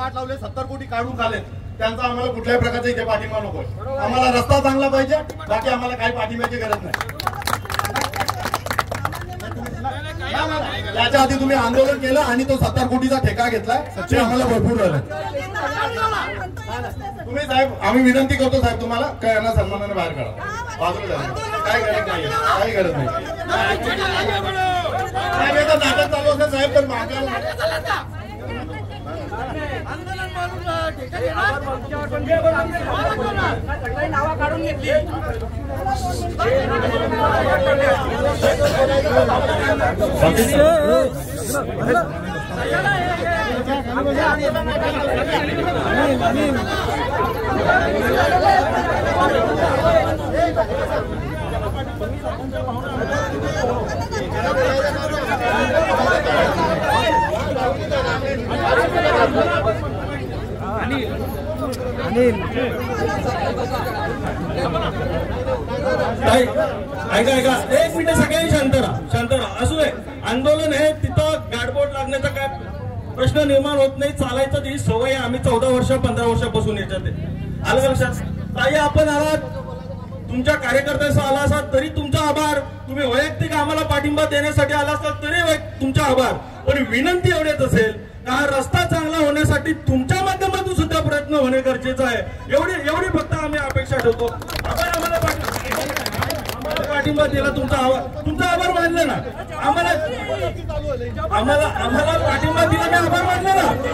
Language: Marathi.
वाट लावले, 70 कोटी काढून खाले, त्यांचा आम्हाला कुठल्याही प्रकारचा इथे पाठिंबा नको. आम्हाला रस्ता चांगला पाहिजे, बाकी आम्हाला काही पाठिंब्याची गरज नाही. याच्या आधी तुम्ही आंदोलन केलं आणि तो 70 कोटीचा ठेका घेतलाय, ते आम्हाला भरपूर झालं. तुम्ही साहेब, आम्ही विनंती करतो साहेब तुम्हाला काय यांना सन्मानाने बाहेर काढा. बाजूला जाऊ, काय गरज नाही, काही गरज नाही. नाटक चालू असेल साहेब तर नावा काढून घेतली. ऐका ऐका, एक मिनिट सगळ्यांनी शांत राहा. असू दे, आंदोलन आहे तिथं गाडबोट लागण्याचा काय प्रश्न निर्माण होत नाही. चालायचं ती सवय आहे. आम्ही 14 वर्ष 15 वर्षापासून याच्यात आलं लक्षात. ताई आपण आलात, तुमच्या कार्यकर्त्यांचा आला असाल तरी तुमचा आभार. तुम्ही वैयक्तिक आम्हाला पाठिंबा देण्यासाठी आला असाल तरी तुमचा आभार. पण विनंती एवढेच असेल का हा रस्ता चांगला होण्यासाठी तुमच्या माध्यमातून सुद्धा प्रयत्न होणे गरजेचं आहे. एवढी फक्त आम्ही अपेक्षा ठेवतो. आपण आम्हाला पाठिंबा दिला, तुमचा आभार मानले ना. आम्हाला पाठिंबा दिला, मी आभार मानले ना.